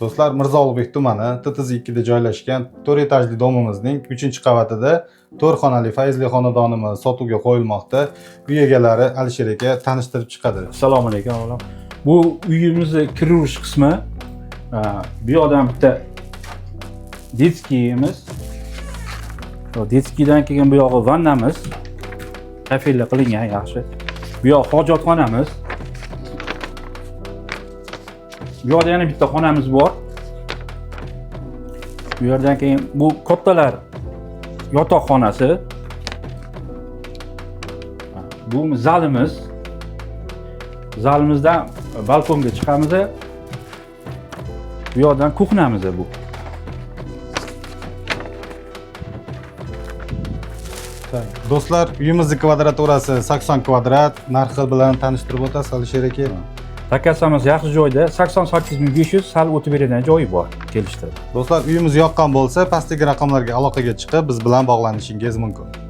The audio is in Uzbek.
Do'stlar, Mirzo Ulug'bek tumani TTZ2 da joylashgan 4 etajli domimizning 3-qavatida 4 xonali fayzli xonadonimiz sotuvga qo'yilmoqda. Uy egalari Alisher aka tanishtirib chiqadi. Assalomu alaykum avvalo. Bu uyimizning kirish qismi. Bu yoqdan bitta detskiyimiz. Detskiydan keyin bu yog'i vannamiz. Kafilli qilingan yaxshi. Bu yoq hojatxonamiz. Bu yoqda yana bitta xonamiz bor. Bu yerdan keyin bu kattalar yotoqxonasi. Bu zalimiz. Zalimizdan balkonga chiqamiz. Bu yoqdan kuxnamiz bu. Do'stlar, uyimizning kvadraturasi 80 kvadrat. Narxi bilan tanishtirib o'tasiz Alisher aka. Takasamiz yaxshi joyda 88.500 sal o'tib beradigan joyi bor kelishdi. Do'stlar, uyimiz yoqqan bo'lsa, pastdagi raqamlarga aloqaga chiqib, biz bilan bog'lanishingiz mumkin.